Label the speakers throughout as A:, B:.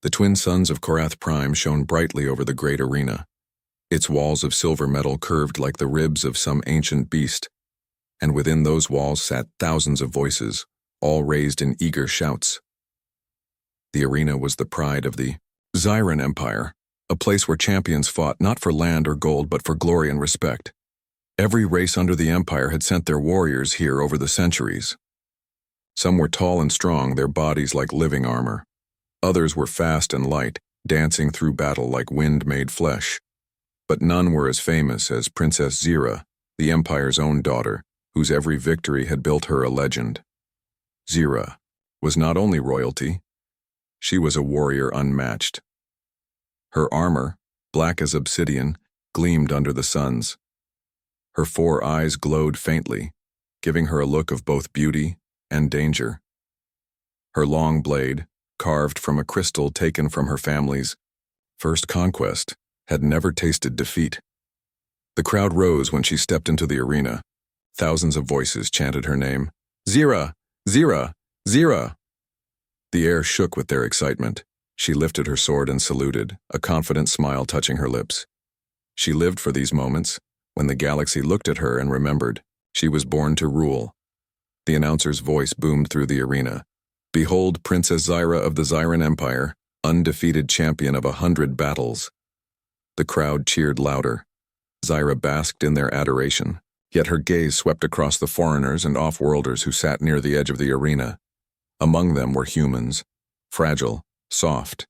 A: The twin suns of Prime shone brightly over the great arena. Its walls of silver metal curved like the ribs of some ancient beast, and within those walls sat thousands of voices, all raised in eager shouts. The arena was the pride of the Zyran Empire, a place where champions fought not for land or gold but for glory and respect. Every race under the Empire had sent their warriors here over the centuries. Some were tall and strong, their bodies like living armor. Others were fast and light, dancing through battle like wind-made flesh. But none were as famous as Princess Zira, the Empire's own daughter, whose every victory had built her a legend. Zira was not only royalty, she was a warrior unmatched. Her armor, black as obsidian, gleamed under the suns. Her 4 eyes glowed faintly, giving her a look of both beauty and danger. Her long blade, carved from a crystal taken from her family's first conquest, had never tasted defeat. The crowd rose when she stepped into the arena. Thousands of voices chanted her name. Zira! Zira! Zira! The air shook with their excitement. She lifted her sword and saluted, a confident smile touching her lips. She lived for these moments, when the galaxy looked at her and remembered. She was born to rule. The announcer's voice boomed through the arena. Behold Princess Zyra of the Zyran Empire, undefeated champion of 100 battles. The crowd cheered louder. Zyra basked in their adoration, yet her gaze swept across the foreigners and off-worlders who sat near the edge of the arena. Among them were humans, fragile, soft,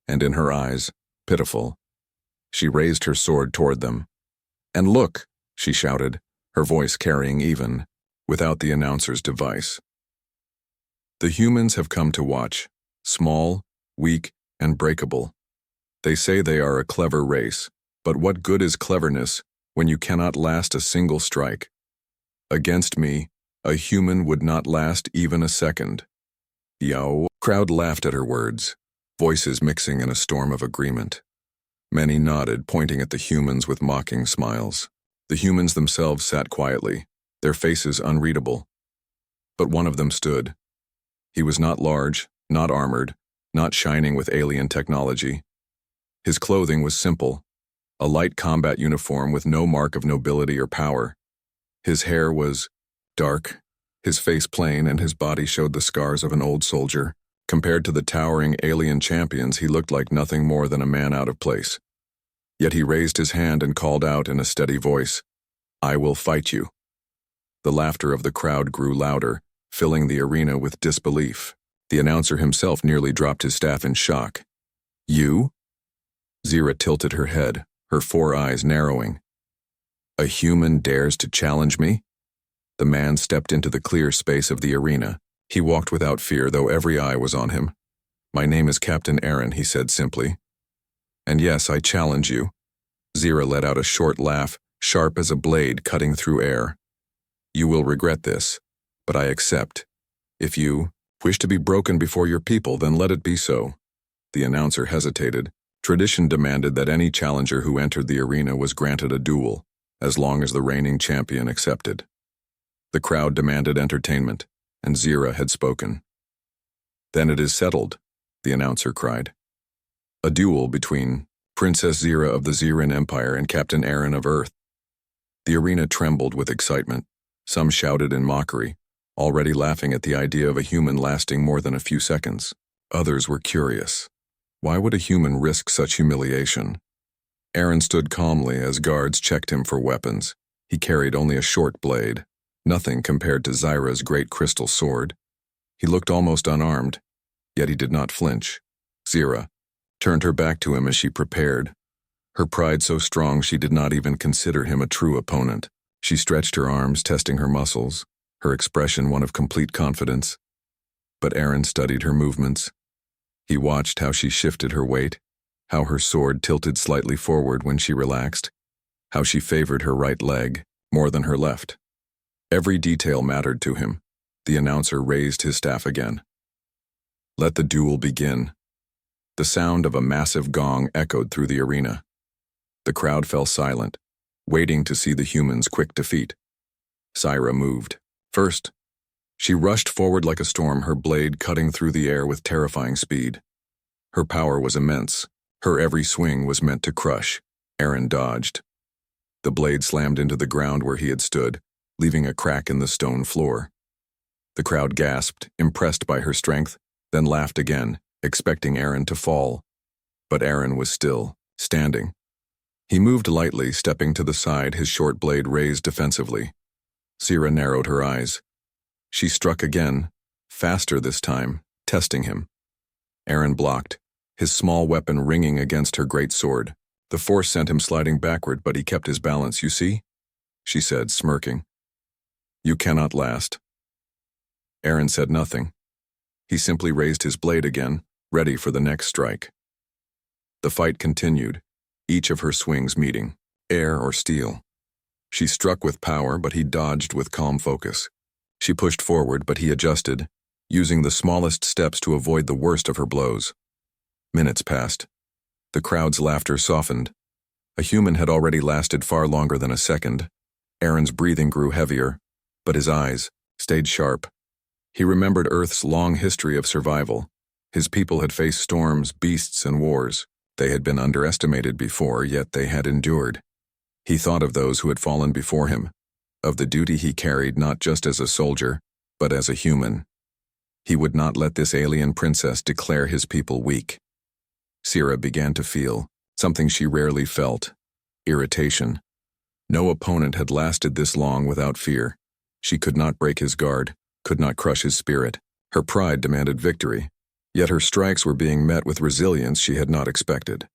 A: and in her eyes, pitiful. She raised her sword toward them. "And look," she shouted, her voice carrying even, without the announcer's device. The humans have come to watch, small, weak, and breakable. They say they are a clever race, but what good is cleverness when you cannot last a single strike? Against me, a human would not last even a second. Yow! Crowd laughed at her words, voices mixing in a storm of agreement. Many nodded, pointing at the humans with mocking smiles. The humans themselves sat quietly, their faces unreadable. But one of them stood. He was not large, not armored, not shining with alien technology. His clothing was simple, a light combat uniform with no mark of nobility or power. His hair was dark, his face plain, and his body showed the scars of an old soldier. Compared to the towering alien champions, he looked like nothing more than a man out of place. Yet he raised his hand and called out in a steady voice, "I will fight you." The laughter of the crowd grew louder, filling the arena with disbelief. The announcer himself nearly dropped his staff in shock. "You?" Zira tilted her head, her 4 eyes narrowing. "A human dares to challenge me?" The man stepped into the clear space of the arena. He walked without fear, though every eye was on him. "My name is Captain Aaron," he said simply. "And yes, I challenge you." Zira let out a short laugh, sharp as a blade cutting through air. "You will regret this, but I accept. If you wish to be broken before your people, then let it be so." The announcer hesitated. Tradition demanded that any challenger who entered the arena was granted a duel, as long as the reigning champion accepted. The crowd demanded entertainment, and Zira had spoken. "Then it is settled," the announcer cried. "A duel between Princess Zira of the Zyran Empire and Captain Aaron of Earth." The arena trembled with excitement. Some shouted in mockery, already laughing at the idea of a human lasting more than a few seconds. Others were curious. Why would a human risk such humiliation? Aaron stood calmly as guards checked him for weapons. He carried only a short blade, nothing compared to Zyra's great crystal sword. He looked almost unarmed, yet he did not flinch. Zira turned her back to him as she prepared, her pride so strong she did not even consider him a true opponent. She stretched her arms, testing her muscles, her expression one of complete confidence. But Aaron studied her movements. He watched how she shifted her weight, how her sword tilted slightly forward when she relaxed, how she favored her right leg more than her left. Every detail mattered to him. The announcer raised his staff again. "Let the duel begin." The sound of a massive gong echoed through the arena. The crowd fell silent, waiting to see the humans' quick defeat. Zyra moved. First, she rushed forward like a storm, her blade cutting through the air with terrifying speed. Her power was immense. Her every swing was meant to crush. Aaron dodged. The blade slammed into the ground where he had stood, leaving a crack in the stone floor. The crowd gasped, impressed by her strength, then laughed again, expecting Aaron to fall. But Aaron was still, standing. He moved lightly, stepping to the side, his short blade raised defensively. Sierra narrowed her eyes. She struck again, faster this time, testing him. Aaron blocked, his small weapon ringing against her great sword. The force sent him sliding backward, but he kept his balance. "You see?" she said, smirking. "You cannot last." Aaron said nothing. He simply raised his blade again, ready for the next strike. The fight continued, each of her swings meeting, air or steel. She struck with power, but he dodged with calm focus. She pushed forward, but he adjusted, using the smallest steps to avoid the worst of her blows. Minutes passed. The crowd's laughter softened. A human had already lasted far longer than a second. Aaron's breathing grew heavier, but his eyes stayed sharp. He remembered Earth's long history of survival. His people had faced storms, beasts, and wars. They had been underestimated before, yet they had endured. He thought of those who had fallen before him, of the duty he carried not just as a soldier, but as a human. He would not let this alien princess declare his people weak. Sierra began to feel something she rarely felt: irritation. No opponent had lasted this long without fear. She could not break his guard, could not crush his spirit. Her pride demanded victory, yet her strikes were being met with resilience she had not expected.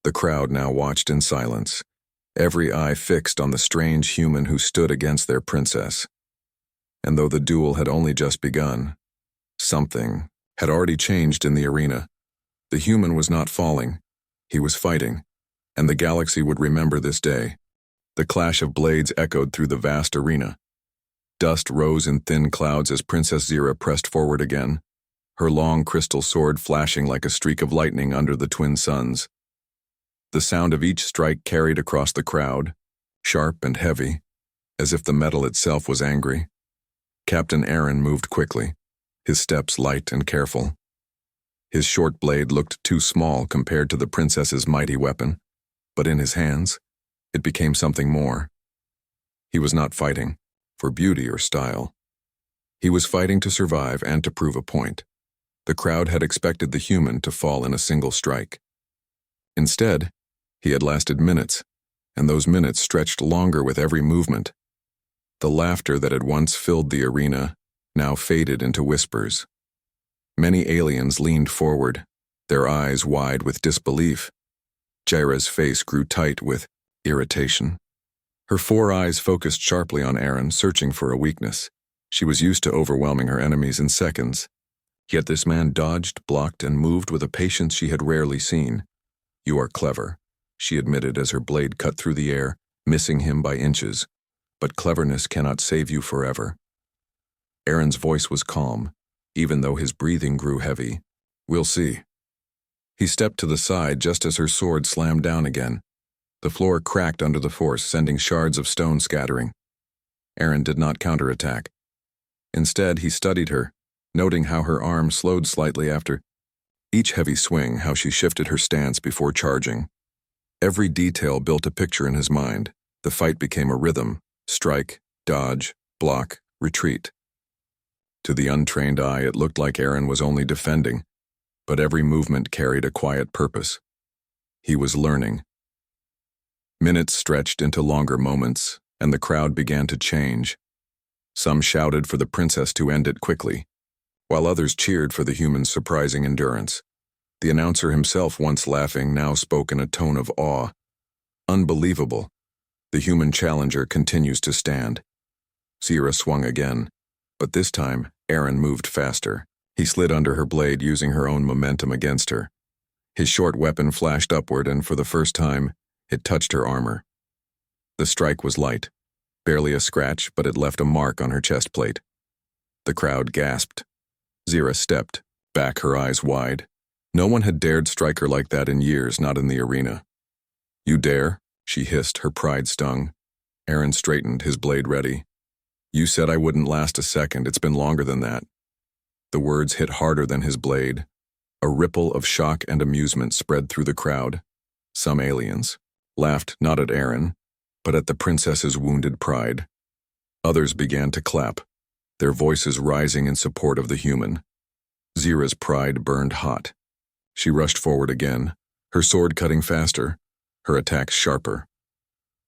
A: The crowd now watched in silence, every eye fixed on the strange human who stood against their princess. And though the duel had only just begun, something had already changed in the arena. The human was not falling, he was fighting, and the galaxy would remember this day. The clash of blades echoed through the vast arena. Dust rose in thin clouds as Princess Zira pressed forward again, her long crystal sword flashing like a streak of lightning under the twin suns. The sound of each strike carried across the crowd, sharp and heavy, as if the metal itself was angry. Captain Aaron moved quickly, his steps light and careful. His short blade looked too small compared to the princess's mighty weapon, but in his hands, it became something more. He was not fighting for beauty or style. He was fighting to survive and to prove a point. The crowd had expected the human to fall in a single strike. Instead, he had lasted minutes, and those minutes stretched longer with every movement. The laughter that had once filled the arena now faded into whispers. Many aliens leaned forward, their eyes wide with disbelief. Jaira's face grew tight with irritation. Her 4 eyes focused sharply on Aaron, searching for a weakness. She was used to overwhelming her enemies in seconds. Yet this man dodged, blocked, and moved with a patience she had rarely seen. "You are clever," she admitted as her blade cut through the air, missing him by inches. "But cleverness cannot save you forever." Aaron's voice was calm, even though his breathing grew heavy. "We'll see." He stepped to the side just as her sword slammed down again. The floor cracked under the force, sending shards of stone scattering. Aaron did not counterattack. Instead, he studied her, noting how her arm slowed slightly after each heavy swing, how she shifted her stance before charging. Every detail built a picture in his mind. The fight became a rhythm: strike, dodge, block, retreat. To the untrained eye, it looked like Aaron was only defending, but every movement carried a quiet purpose. He was learning. Minutes stretched into longer moments, and the crowd began to change. Some shouted for the princess to end it quickly, while others cheered for the human's surprising endurance. The announcer himself, once laughing, now spoke in a tone of awe. "Unbelievable. The human challenger continues to stand." Sierra swung again, but this time Aaron moved faster. He slid under her blade, using her own momentum against her. His short weapon flashed upward, and for the first time, it touched her armor. The strike was light, barely a scratch, but it left a mark on her chest plate. The crowd gasped. Zira stepped back, her eyes wide. No one had dared strike her like that in years, not in the arena. "You dare?" she hissed, her pride stung. Aaron straightened, his blade ready. "You said I wouldn't last a second. It's been longer than that." The words hit harder than his blade. A ripple of shock and amusement spread through the crowd. Some aliens laughed not at Aaron, but at the princess's wounded pride. Others began to clap, their voices rising in support of the human. Zira's pride burned hot. She rushed forward again, her sword cutting faster, her attacks sharper.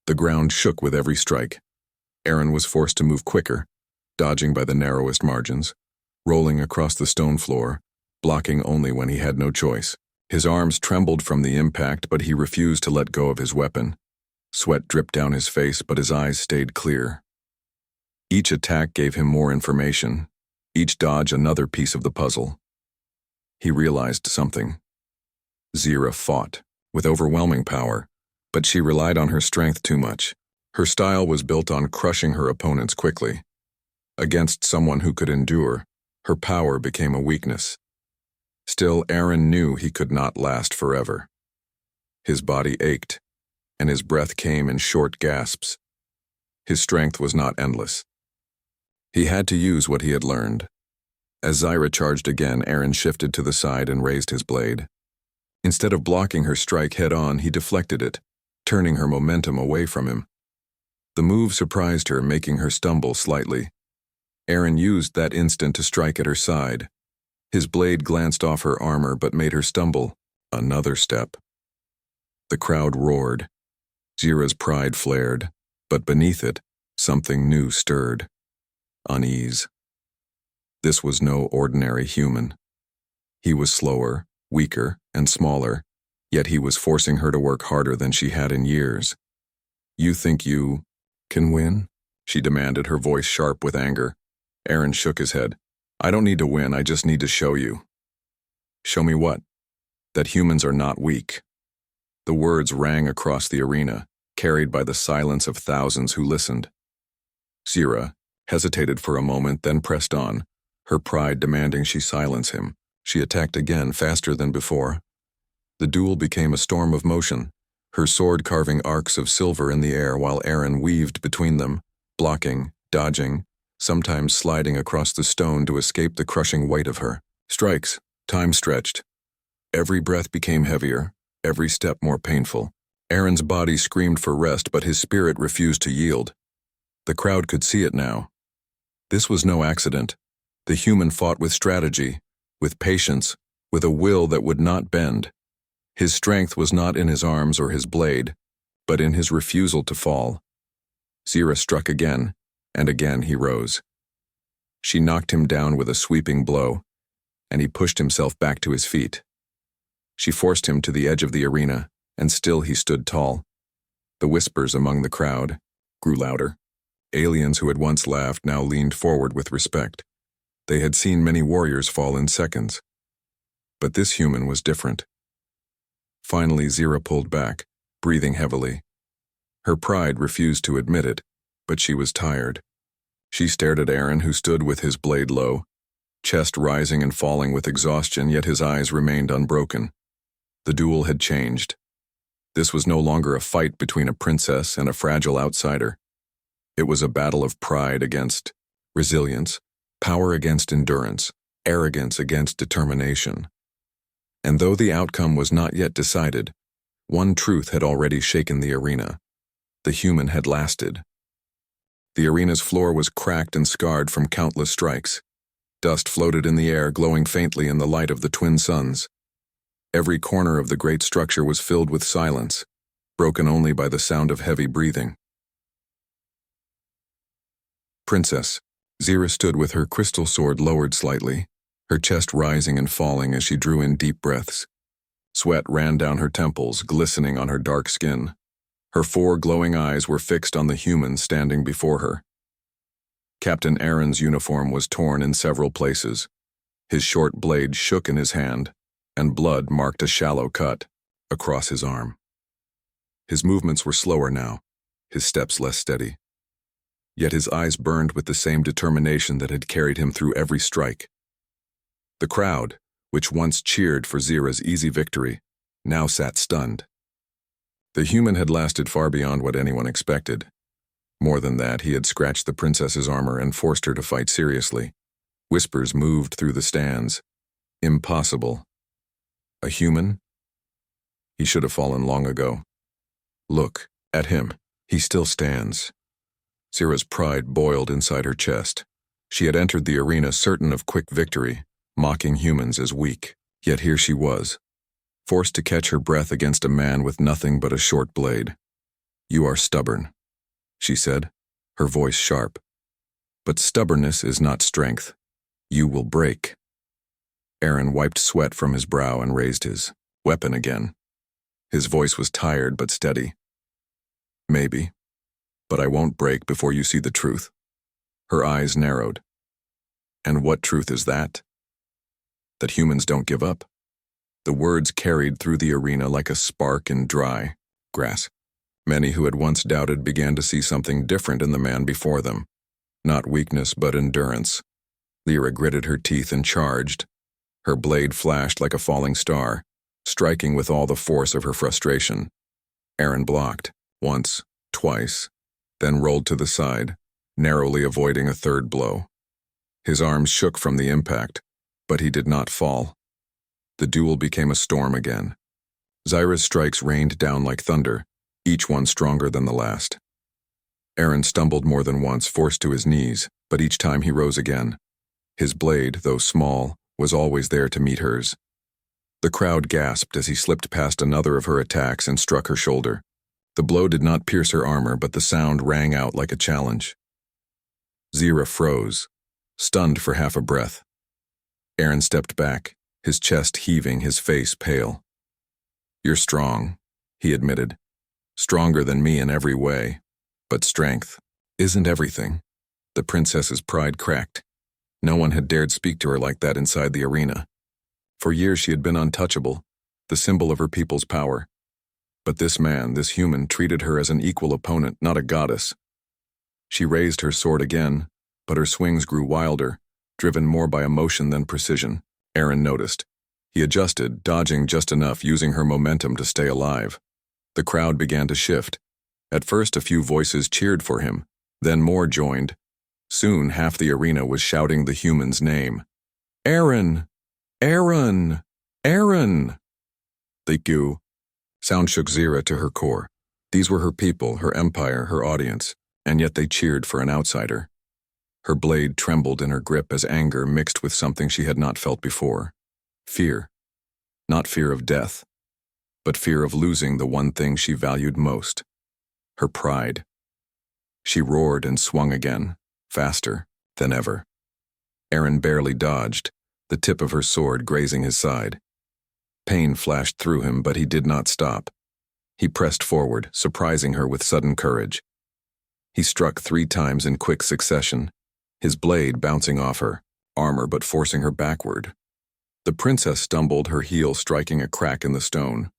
A: The ground shook with every strike. Aaron was forced to move quicker, dodging by the narrowest margins, rolling across the stone floor, blocking only when he had no choice. His arms trembled from the impact, but he refused to let go of his weapon. Sweat dripped down his face, but his eyes stayed clear. Each attack gave him more information, each dodge another piece of the puzzle. He realized something. Zira fought, with overwhelming power, but she relied on her strength too much. Her style was built on crushing her opponents quickly. Against someone who could endure, her power became a weakness. Still, Aaron knew he could not last forever. His body ached, and his breath came in short gasps. His strength was not endless. He had to use what he had learned. As Zira charged again, Aaron shifted to the side and raised his blade. Instead of blocking her strike head-on, he deflected it, turning her momentum away from him. The move surprised her, making her stumble slightly. Aaron used that instant to strike at her side. His blade glanced off her armor but made her stumble another step. The crowd roared. Zira's pride flared, but beneath it, something new stirred. Unease. This was no ordinary human. He was slower, weaker, and smaller, yet he was forcing her to work harder than she had in years. "You think you can win?" she demanded, her voice sharp with anger. Aaron shook his head. "I don't need to win, I just need to show you." "Show me what?" "That humans are not weak." The words rang across the arena, carried by the silence of thousands who listened. Zira hesitated for a moment, then pressed on, her pride demanding she silence him. She attacked again, faster than before. The duel became a storm of motion, her sword carving arcs of silver in the air while Aaron weaved between them, blocking, dodging, sometimes sliding across the stone to escape the crushing weight of her strikes. Time stretched. Every breath became heavier, every step more painful. Aaron's body screamed for rest, but his spirit refused to yield. The crowd could see it now. This was no accident. The human fought with strategy, with patience, with a will that would not bend. His strength was not in his arms or his blade, but in his refusal to fall. Zira struck again, and again he rose. She knocked him down with a sweeping blow, and he pushed himself back to his feet. She forced him to the edge of the arena, and still he stood tall. The whispers among the crowd grew louder. Aliens who had once laughed now leaned forward with respect. They had seen many warriors fall in seconds. But this human was different. Finally, Zira pulled back, breathing heavily. Her pride refused to admit it, but she was tired. She stared at Aaron, who stood with his blade low, chest rising and falling with exhaustion, yet his eyes remained unbroken. The duel had changed. This was no longer a fight between a princess and a fragile outsider. It was a battle of pride against resilience, power against endurance, arrogance against determination. And though the outcome was not yet decided, one truth had already shaken the arena. The human had lasted. The arena's floor was cracked and scarred from countless strikes. Dust floated in the air, glowing faintly in the light of the twin suns. Every corner of the great structure was filled with silence, broken only by the sound of heavy breathing. "Princess," Zira stood with her crystal sword lowered slightly, her chest rising and falling as she drew in deep breaths. Sweat ran down her temples, glistening on her dark skin. Her 4 glowing eyes were fixed on the human standing before her. Captain Aaron's uniform was torn in several places. His short blade shook in his hand, and blood marked a shallow cut across his arm. His movements were slower now, his steps less steady. Yet his eyes burned with the same determination that had carried him through every strike. The crowd, which once cheered for Zira's easy victory, now sat stunned. The human had lasted far beyond what anyone expected. More than that, he had scratched the princess's armor and forced her to fight seriously. Whispers moved through the stands. Impossible. A human? He should have fallen long ago. Look, at him. He still stands. Zira's pride boiled inside her chest. She had entered the arena certain of quick victory, mocking humans as weak. Yet here she was, forced to catch her breath against a man with nothing but a short blade. "You are stubborn," she said, her voice sharp. "But stubbornness is not strength. You will break." Aaron wiped sweat from his brow and raised his weapon again. His voice was tired but steady. "Maybe, but I won't break before you see the truth." Her eyes narrowed. "And what truth is that?" "That humans don't give up." The words carried through the arena like a spark in dry grass. Many who had once doubted began to see something different in the man before them. Not weakness, but endurance. Lyra gritted her teeth and charged. Her blade flashed like a falling star, striking with all the force of her frustration. Aaron blocked, once, twice, then rolled to the side, narrowly avoiding a third blow. His arms shook from the impact, but he did not fall. The duel became a storm again. Zira's strikes rained down like thunder, each one stronger than the last. Aaron stumbled more than once, forced to his knees, but each time he rose again. His blade, though small, was always there to meet hers. The crowd gasped as he slipped past another of her attacks and struck her shoulder. The blow did not pierce her armor, but the sound rang out like a challenge. Zira froze, stunned for half a breath. Aaron stepped back, his chest heaving, his face pale. "You're strong," he admitted. "Stronger than me in every way. But strength isn't everything." The princess's pride cracked. No one had dared speak to her like that inside the arena. For years she had been untouchable, the symbol of her people's power. But this man, this human, treated her as an equal opponent, not a goddess. She raised her sword again, but her swings grew wilder, driven more by emotion than precision. Aaron noticed. He adjusted, dodging just enough, using her momentum to stay alive. The crowd began to shift. At first a few voices cheered for him, then more joined. Soon half the arena was shouting the human's name. "Aaron! Aaron! Aaron!" They grew. Sound shook Zira to her core. These were her people, her empire, her audience, and yet they cheered for an outsider. Her blade trembled in her grip as anger mixed with something she had not felt before. Fear. Not fear of death, but fear of losing the one thing she valued most. Her pride. She roared and swung again, faster than ever. Aaron barely dodged, the tip of her sword grazing his side. Pain flashed through him, but he did not stop. He pressed forward, surprising her with sudden courage. He struck 3 times in quick succession, his blade bouncing off her armor but forcing her backward. The princess stumbled, her heel striking a crack in the stone.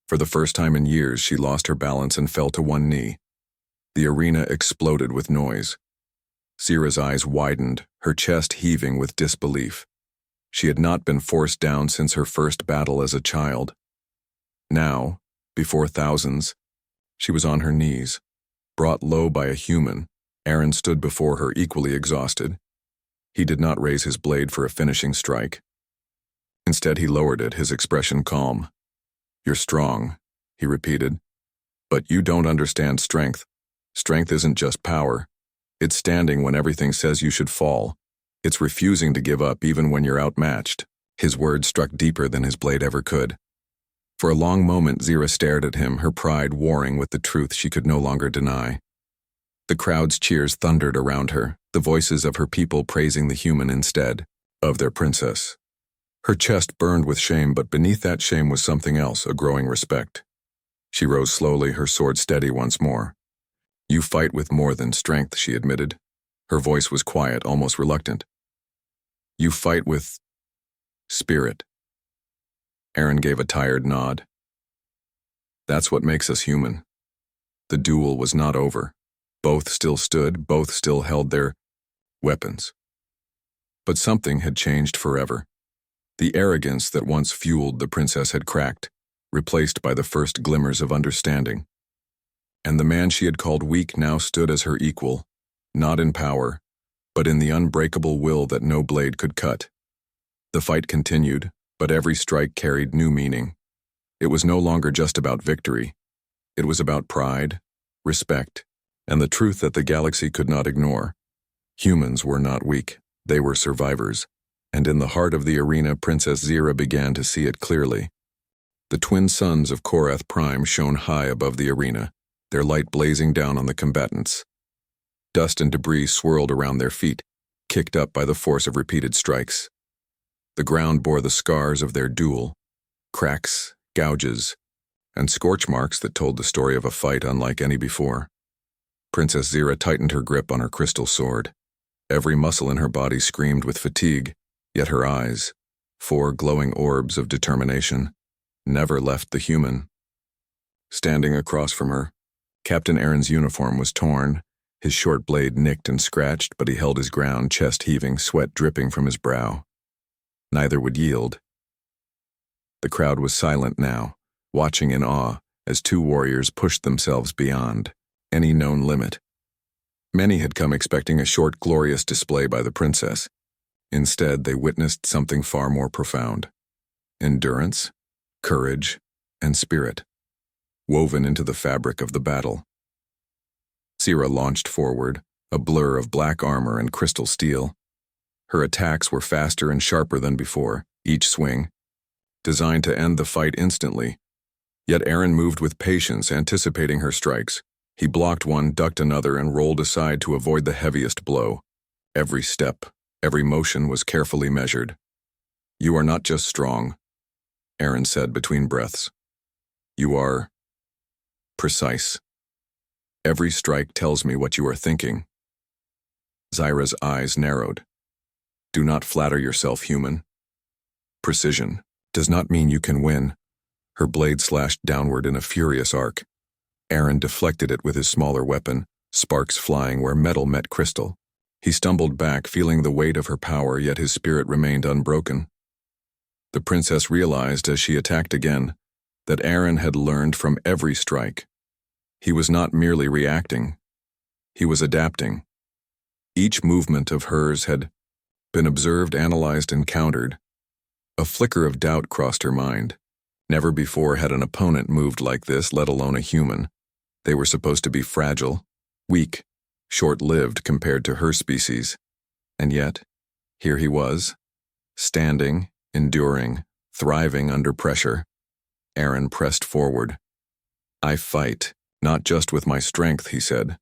A: For the first time in years, she lost her balance and fell to one knee. The arena exploded with noise. Zira's eyes widened, her chest heaving with disbelief. She had not been forced down since her first battle as a child. Now, before thousands, she was on her knees, brought low by a human. Aaron stood before her equally exhausted. He did not raise his blade for a finishing strike. Instead, he lowered it, his expression calm. "You're strong," he repeated. "But you don't understand strength. Strength isn't just power. It's standing when everything says you should fall. It's refusing to give up even when you're outmatched." His words struck deeper than his blade ever could. For a long moment, Zira stared at him, her pride warring with the truth she could no longer deny. The crowd's cheers thundered around her, the voices of her people praising the human instead of their princess. Her chest burned with shame, but beneath that shame was something else, a growing respect. She rose slowly, her sword steady once more. "You fight with more than strength," she admitted. Her voice was quiet, almost reluctant. "You fight with spirit." Aaron gave a tired nod. "That's what makes us human." The duel was not over. Both still stood, both still held their weapons. But something had changed forever. The arrogance that once fueled the princess had cracked, replaced by the first glimmers of understanding. And the man she had called weak now stood as her equal, not in power, but in the unbreakable will that no blade could cut. The fight continued, But every strike carried new meaning. It was no longer just about victory. It was about pride, respect, and the truth that the galaxy could not ignore. Humans were not weak. They were survivors. And in the heart of the arena, Princess Zira began to see it clearly. The twin suns of Korath Prime shone high above the arena, their light blazing down on the combatants. Dust and debris swirled around their feet, kicked up by the force of repeated strikes. The ground bore the scars of their duel, cracks, gouges, and scorch marks that told the story of a fight unlike any before. Princess Zira tightened her grip on her crystal sword. Every muscle in her body screamed with fatigue, yet her eyes, 4 glowing orbs of determination, never left the human. Standing across from her, Captain Aaron's uniform was torn, his short blade nicked and scratched, but he held his ground, chest heaving, sweat dripping from his brow. Neither would yield. The crowd was silent now, watching in awe as 2 warriors pushed themselves beyond any known limit. Many had come expecting a short, glorious display by the princess. Instead, they witnessed something far more profound. Endurance, courage, and spirit, woven into the fabric of the battle. Zira launched forward, a blur of black armor and crystal steel. Her attacks were faster and sharper than before, each swing designed to end the fight instantly. Yet Aaron moved with patience, anticipating her strikes. He blocked one, ducked another, and rolled aside to avoid the heaviest blow. Every step, every motion was carefully measured. "You are not just strong," Aaron said between breaths. "You are precise. Every strike tells me what you are thinking." Zira's eyes narrowed. "Do not flatter yourself, human. Precision does not mean you can win." Her blade slashed downward in a furious arc. Aaron deflected it with his smaller weapon, sparks flying where metal met crystal. He stumbled back, feeling the weight of her power, yet his spirit remained unbroken. The princess realized as she attacked again that Aaron had learned from every strike. He was not merely reacting. He was adapting. Each movement of hers had been observed, analyzed, and countered. A flicker of doubt crossed her mind. Never before had an opponent moved like this, let alone a human. They were supposed to be fragile, weak, short-lived compared to her species. And yet, here he was, standing, enduring, thriving under pressure. Aaron pressed forward. "I fight, not just with my strength," he said,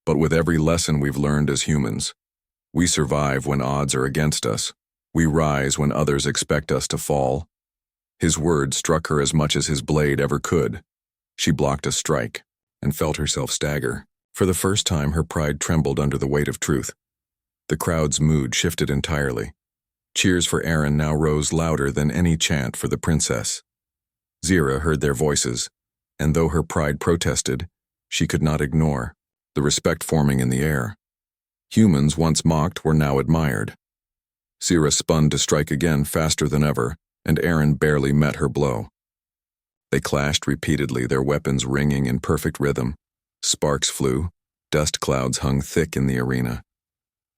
A: "but with every lesson we've learned as humans. We survive when odds are against us. We rise when others expect us to fall." His words struck her as much as his blade ever could. She blocked a strike and felt herself stagger. For the first time, her pride trembled under the weight of truth. The crowd's mood shifted entirely. Cheers for Aaron now rose louder than any chant for the princess. Zira heard their voices, and though her pride protested, she could not ignore the respect forming in the air. Humans once mocked were now admired. Zira spun to strike again, faster than ever, and Aaron barely met her blow. They clashed repeatedly, their weapons ringing in perfect rhythm. Sparks flew, dust clouds hung thick in the arena.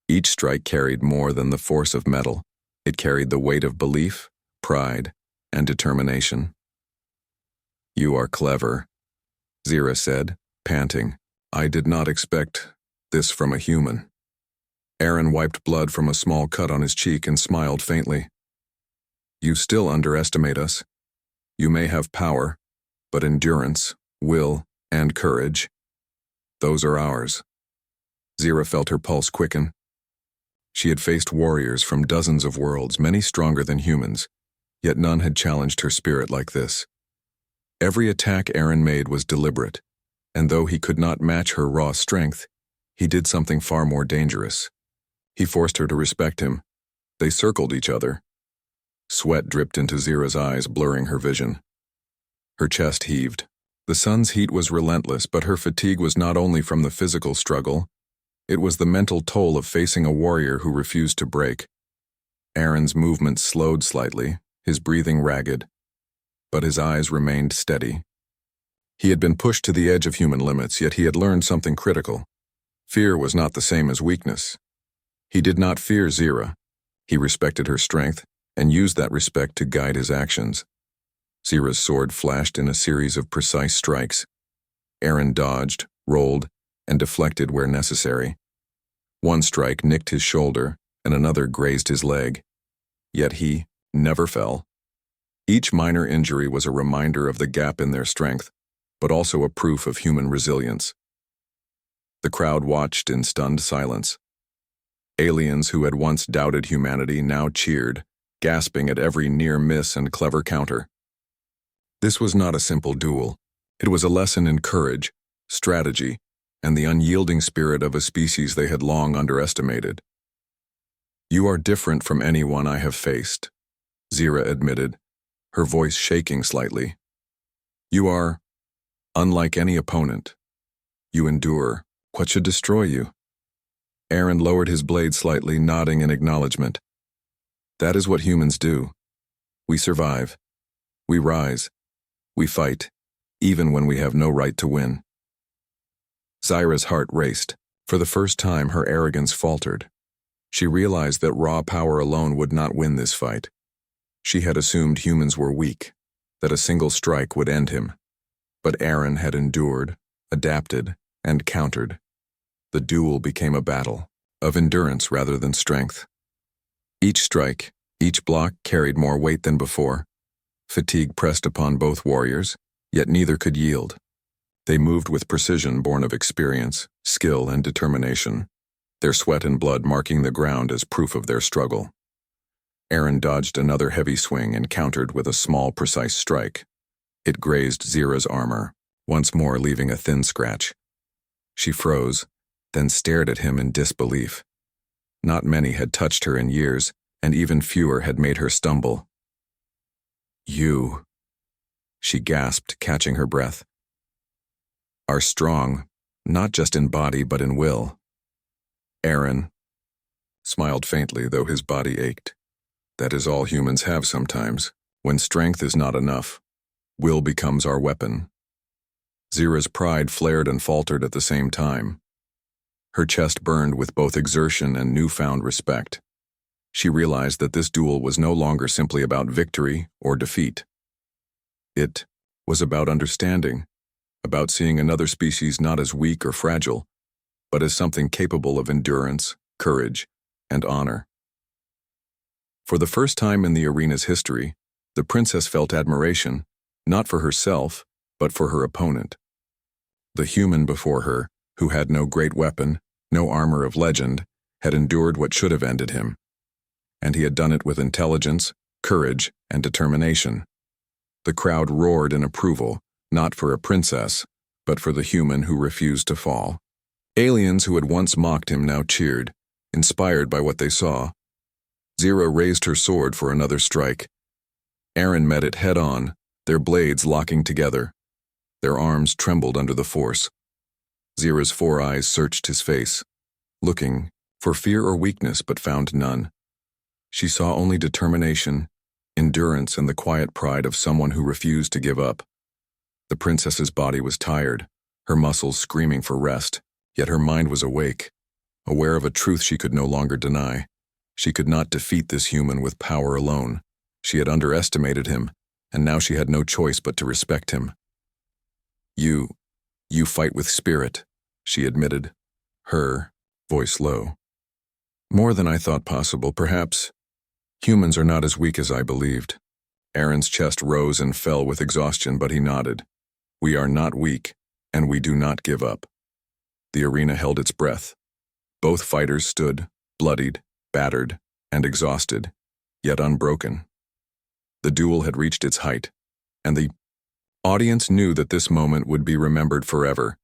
A: Each strike carried more than the force of metal. It carried the weight of belief, pride, and determination. "You are clever," Zira said, panting. "I did not expect this from a human." Aaron wiped blood from a small cut on his cheek and smiled faintly. "You still underestimate us. You may have power, but endurance, will, and courage, those are ours." Zira felt her pulse quicken. She had faced warriors from dozens of worlds, many stronger than humans, yet none had challenged her spirit like this. Every attack Aaron made was deliberate, and though he could not match her raw strength, he did something far more dangerous. He forced her to respect him. They circled each other. Sweat dripped into Zira's eyes, blurring her vision. Her chest heaved. The sun's heat was relentless, but her fatigue was not only from the physical struggle, it was the mental toll of facing a warrior who refused to break. Aaron's movements slowed slightly, his breathing ragged, but his eyes remained steady. He had been pushed to the edge of human limits, yet he had learned something critical. Fear was not the same as weakness. He did not fear Zira. He respected her strength, and used that respect to guide his actions. Zira's sword flashed in a series of precise strikes. Aaron dodged, rolled, and deflected where necessary. One strike nicked his shoulder, and another grazed his leg. Yet he never fell. Each minor injury was a reminder of the gap in their strength, but also a proof of human resilience. The crowd watched in stunned silence. Aliens who had once doubted humanity now cheered, gasping at every near miss and clever counter. This was not a simple duel. It was a lesson in courage, strategy, and the unyielding spirit of a species they had long underestimated. "You are different from anyone I have faced," Zira admitted, her voice shaking slightly. "You are unlike any opponent. You endure what should destroy you." Aaron lowered his blade slightly, nodding in acknowledgement. "That is what humans do. We survive. We rise. We fight, even when we have no right to win." Zira's heart raced. For the first time, her arrogance faltered. She realized that raw power alone would not win this fight. She had assumed humans were weak, that a single strike would end him. But Aaron had endured, adapted, and countered. The duel became a battle, of endurance rather than strength. Each strike, each block carried more weight than before. Fatigue pressed upon both warriors, yet neither could yield. They moved with precision born of experience, skill, and determination, their sweat and blood marking the ground as proof of their struggle. Aaron dodged another heavy swing and countered with a small, precise strike. It grazed Zira's armor, once more leaving a thin scratch. She froze, then stared at him in disbelief. Not many had touched her in years, and even fewer had made her stumble. "You," she gasped, catching her breath, "are strong, not just in body but in will." Aaron smiled faintly, though his body ached. "That is all humans have sometimes. When strength is not enough, will becomes our weapon." Zira's pride flared and faltered at the same time. Her chest burned with both exertion and newfound respect. She realized that this duel was no longer simply about victory or defeat. It was about understanding, about seeing another species not as weak or fragile, but as something capable of endurance, courage, and honor. For the first time in the arena's history, the princess felt admiration, not for herself, but for her opponent. The human before her, who had no great weapon, no armor of legend, had endured what should have ended him. And he had done it with intelligence, courage, and determination. The crowd roared in approval, not for a princess, but for the human who refused to fall. Aliens who had once mocked him now cheered, inspired by what they saw. Zira raised her sword for another strike. Aaron met it head-on, their blades locking together. Their arms trembled under the force. Zira's 4 eyes searched his face, looking for fear or weakness, but found none. She saw only determination, endurance, and the quiet pride of someone who refused to give up. The princess's body was tired, her muscles screaming for rest, yet her mind was awake, aware of a truth she could no longer deny. She could not defeat this human with power alone. She had underestimated him, and now she had no choice but to respect him. You fight with spirit," she admitted, her voice low. "More than I thought possible, perhaps. Humans are not as weak as I believed." Aaron's chest rose and fell with exhaustion, but he nodded. "We are not weak, and we do not give up." The arena held its breath. Both fighters stood, bloodied, battered, and exhausted, yet unbroken. The duel had reached its height, and the audience knew that this moment would be remembered forever.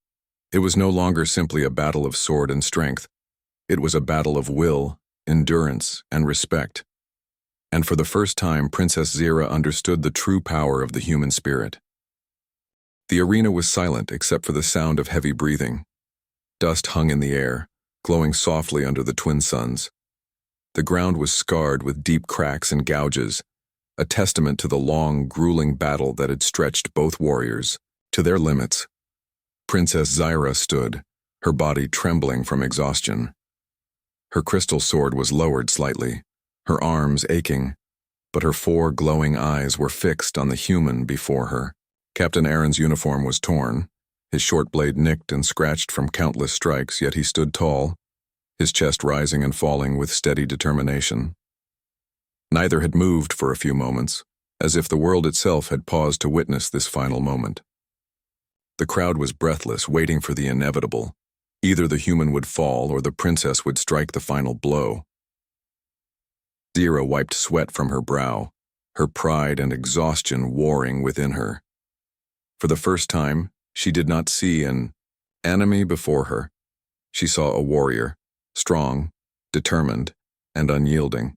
A: It was no longer simply a battle of sword and strength. It was a battle of will, endurance, and respect. And for the first time, Princess Zira understood the true power of the human spirit. The arena was silent except for the sound of heavy breathing. Dust hung in the air, glowing softly under the twin suns. The ground was scarred with deep cracks and gouges, a testament to the long, grueling battle that had stretched both warriors to their limits. Princess Zira stood, her body trembling from exhaustion. Her crystal sword was lowered slightly, her arms aching, but her 4 glowing eyes were fixed on the human before her. Captain Aaron's uniform was torn, his short blade nicked and scratched from countless strikes, yet he stood tall, his chest rising and falling with steady determination. Neither had moved for a few moments, as if the world itself had paused to witness this final moment. The crowd was breathless, waiting for the inevitable. Either the human would fall or the princess would strike the final blow. Zira wiped sweat from her brow, her pride and exhaustion warring within her. For the first time, she did not see an enemy before her. She saw a warrior, strong, determined, and unyielding.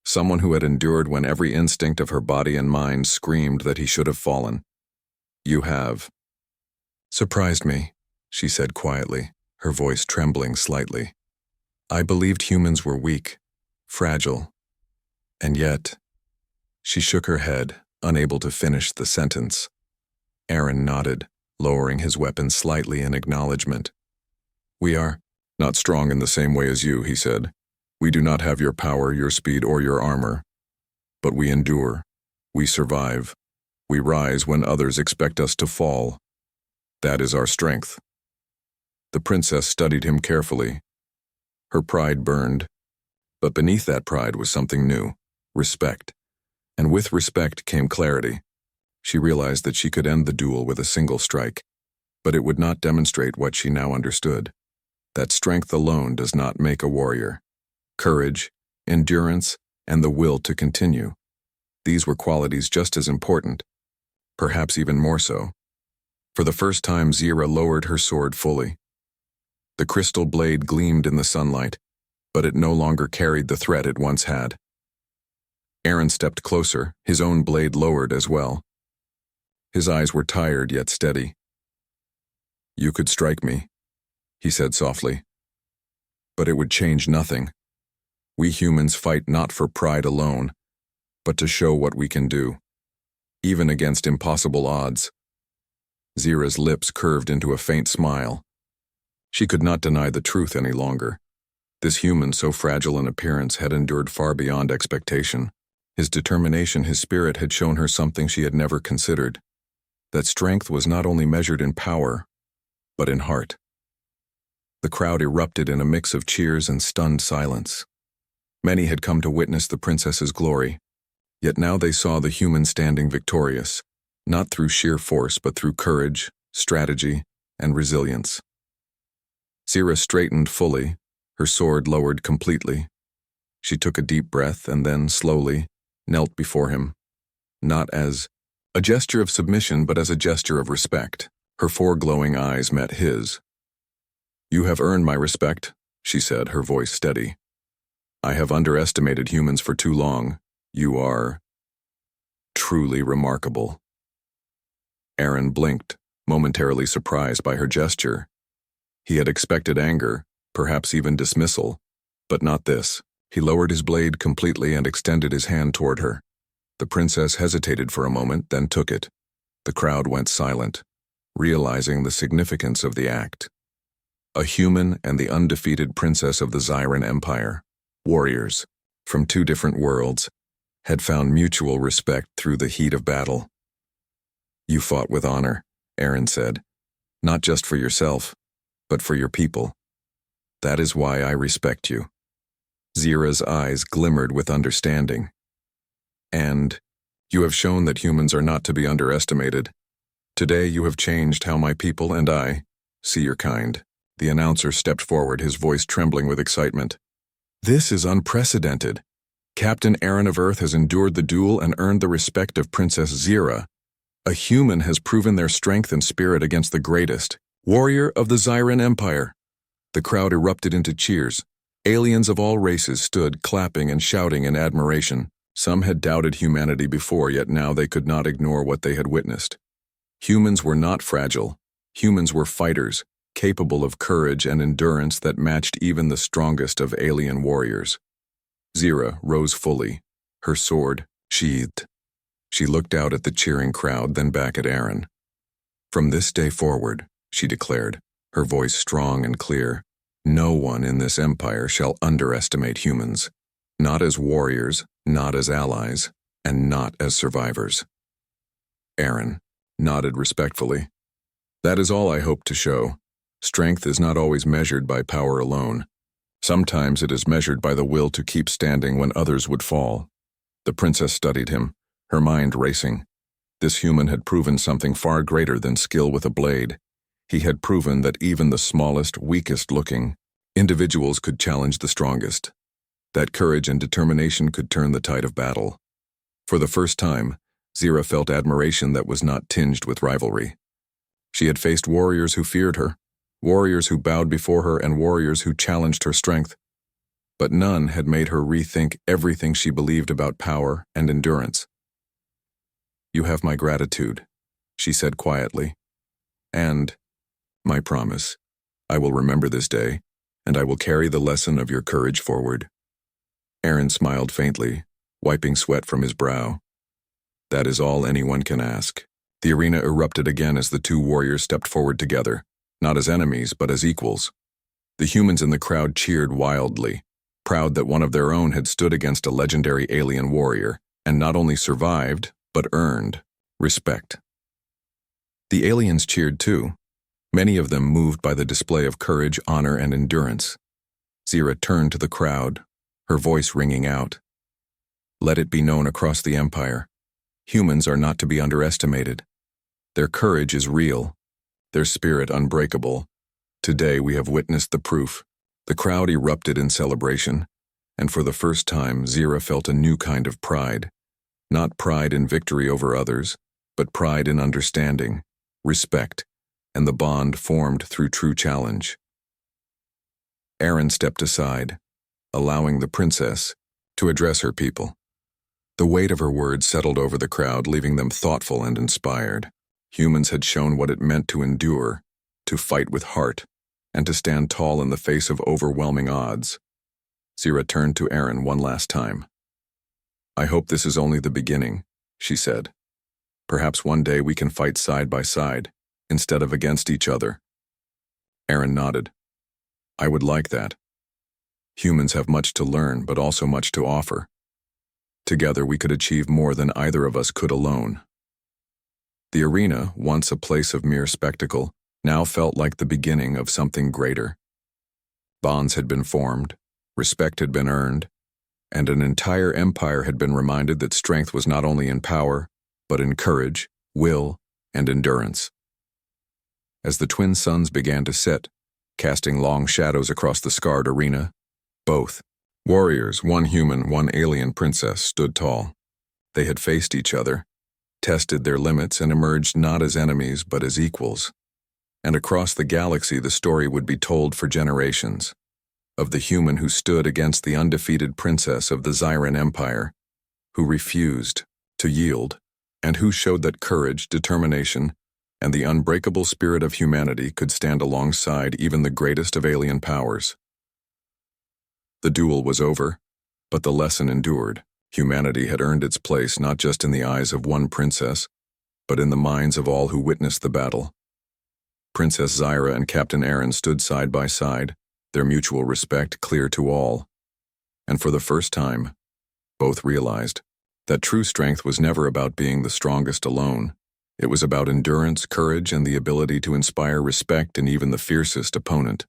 A: Someone who had endured when every instinct of her body and mind screamed that he should have fallen. "You have surprised me," she said quietly, her voice trembling slightly. "I believed humans were weak, fragile, and yet—" She shook her head, unable to finish the sentence. Aaron nodded, lowering his weapon slightly in acknowledgement. "We are not strong in the same way as you," he said. "We do not have your power, your speed, or your armor. But we endure. We survive. We rise when others expect us to fall. That is our strength." The princess studied him carefully. Her pride burned, but beneath that pride was something new, respect. And with respect came clarity. She realized that she could end the duel with a single strike, but it would not demonstrate what she now understood, that strength alone does not make a warrior. Courage, endurance, and the will to continue. These were qualities just as important, perhaps even more so. For the first time, Zira lowered her sword fully. The crystal blade gleamed in the sunlight, but it no longer carried the threat it once had. Aaron stepped closer, his own blade lowered as well. His eyes were tired yet steady. "You could strike me," he said softly, "but it would change nothing. We humans fight not for pride alone, but to show what we can do, even against impossible odds." Zira's lips curved into a faint smile. She could not deny the truth any longer. This human, so fragile in appearance, had endured far beyond expectation. His determination, his spirit had shown her something she had never considered, that strength was not only measured in power, but in heart. The crowd erupted in a mix of cheers and stunned silence. Many had come to witness the princess's glory, yet now they saw the human standing victorious, not through sheer force but through courage, strategy, and resilience. Zira straightened fully, her sword lowered completely. She took a deep breath and then, slowly, knelt before him, not as a gesture of submission but as a gesture of respect. Her 4 glowing eyes met his. "You have earned my respect," she said, her voice steady. "I have underestimated humans for too long. You are truly remarkable." Aaron blinked, momentarily surprised by her gesture. He had expected anger, perhaps even dismissal, but not this. He lowered his blade completely and extended his hand toward her. The princess hesitated for a moment, then took it. The crowd went silent, realizing the significance of the act. A human and the undefeated princess of the Zyran Empire, warriors from 2 different worlds, had found mutual respect through the heat of battle. "You fought with honor," Aaron said, "not just for yourself, but for your people. That is why I respect you." Zira's eyes glimmered with understanding. "And you have shown that humans are not to be underestimated. Today you have changed how my people and I see your kind." The announcer stepped forward, his voice trembling with excitement. "This is unprecedented. Captain Aaron of Earth has endured the duel and earned the respect of Princess Zira. A human has proven their strength and spirit against the greatest warrior of the Zyran Empire." The crowd erupted into cheers. Aliens of all races stood clapping and shouting in admiration. Some had doubted humanity before, yet now they could not ignore what they had witnessed. Humans were not fragile. Humans were fighters, capable of courage and endurance that matched even the strongest of alien warriors. Zira rose fully, her sword sheathed. She looked out at the cheering crowd, then back at Aaron. "From this day forward," she declared, her voice strong and clear, "no one in this empire shall underestimate humans. Not as warriors, not as allies, and not as survivors. Aaron nodded respectfully. That is all I hope to show. Strength is not always measured by power alone. Sometimes it is measured by the will to keep standing when others would fall. The princess studied him, her mind racing. This human had proven something far greater than skill with a blade. He had proven that even the smallest, weakest-looking individuals could challenge the strongest. That courage and determination could turn the tide of battle. For the first time, Zira felt admiration that was not tinged with rivalry. She had faced warriors who feared her, warriors who bowed before her, and warriors who challenged her strength. But none had made her rethink everything she believed about power and endurance. "You have my gratitude," she said quietly. "And my promise. I will remember this day, and I will carry the lesson of your courage forward." Aaron smiled faintly, wiping sweat from his brow. That is all anyone can ask. The arena erupted again as the two warriors stepped forward together, not as enemies, but as equals. The humans in the crowd cheered wildly, proud that one of their own had stood against a legendary alien warrior, and not only survived, but earned respect. The aliens cheered too, many of them moved by the display of courage, honor, and endurance. Zira turned to the crowd, her voice ringing out. Let it be known across the Empire, humans are not to be underestimated. Their courage is real, their spirit unbreakable. Today we have witnessed the proof. The crowd erupted in celebration, and for the first time Zira felt a new kind of pride. Not pride in victory over others, but pride in understanding, respect, and the bond formed through true challenge. Aaron stepped aside, allowing the princess to address her people. The weight of her words settled over the crowd, leaving them thoughtful and inspired. Humans had shown what it meant to endure, to fight with heart, and to stand tall in the face of overwhelming odds. Zira turned to Aaron one last time. I hope this is only the beginning, she said. Perhaps one day we can fight side by side, instead of against each other. Aaron nodded. I would like that. Humans have much to learn, but also much to offer. Together we could achieve more than either of us could alone. The arena, once a place of mere spectacle, now felt like the beginning of something greater. Bonds had been formed, respect had been earned, and an entire empire had been reminded that strength was not only in power, but in courage, will, and endurance. As the twin suns began to set, casting long shadows across the scarred arena, both warriors, one human, one alien princess, stood tall. They had faced each other, tested their limits, and emerged not as enemies but as equals. And across the galaxy the story would be told for generations, of the human who stood against the undefeated princess of the Zyran Empire, who refused to yield, and who showed that courage, determination, and the unbreakable spirit of humanity could stand alongside even the greatest of alien powers. The duel was over, but the lesson endured. Humanity had earned its place not just in the eyes of one princess, but in the minds of all who witnessed the battle. Princess Zyra and Captain Aaron stood side by side, their mutual respect clear to all. And for the first time, both realized that true strength was never about being the strongest alone. It was about endurance, courage, and the ability to inspire respect in even the fiercest opponent.